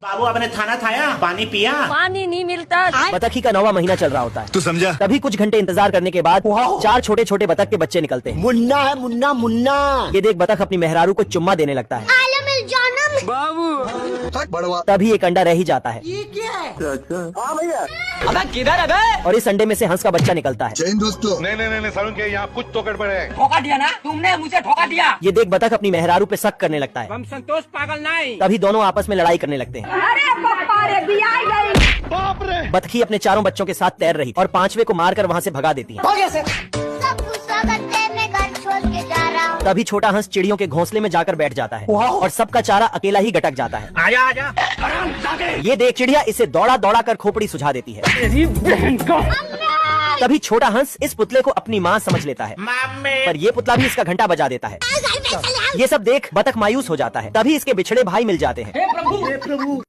बाबू आपने खाना खाया, पानी पिया? पानी नहीं मिलता। बतखी का 9वां महीना चल रहा होता है। तू समझा? तभी कुछ घंटे इंतजार करने के बाद 4 छोटे छोटे बतख के बच्चे निकलते हैं। मुन्ना है, मुन्ना मुन्ना। ये देख बतख अपनी मेहरारू को चुम्मा देने लगता है। तभी एक अंडा रह ही जाता है। ये क्या है? अबे किधर है बे? और इस अंडे में से हंस का बच्चा निकलता है। दोस्तों नहीं सारुण के यहाँ कुछ तो गड़बड़ है। धोखा दिया ना तुमने, मुझे धोखा दिया। ये देख बतख अपनी मेहरारू पे शक करने लगता है। हम संतोष पागल नहीं। तभी दोनों आपस में लड़ाई करने लगते हैं। अरे पप्पा रे बियाई गई। बतखी अपने चारों बच्चों के साथ तैर रही और 5वें को मारकर वहाँ से भगा देती है। सब गुस्सा करते मैं घर छोड़ के जा रहा हूँ। तभी छोटा हंस चिड़ियों के घोंसले में जाकर बैठ जाता है और सबका चारा अकेला ही गटक जाता है। आजा आजा। ये देख चिड़िया इसे दौड़ा दौड़ा कर खोपड़ी सुझा देती है। तभी छोटा हंस इस पुतले को अपनी माँ समझ लेता है, मम्मी। पर ये पुतला भी इसका घंटा बजा देता है। ये सब देख बतख मायूस हो जाता है। तभी इसके बिछड़े भाई मिल जाते हैं। हे प्रभु।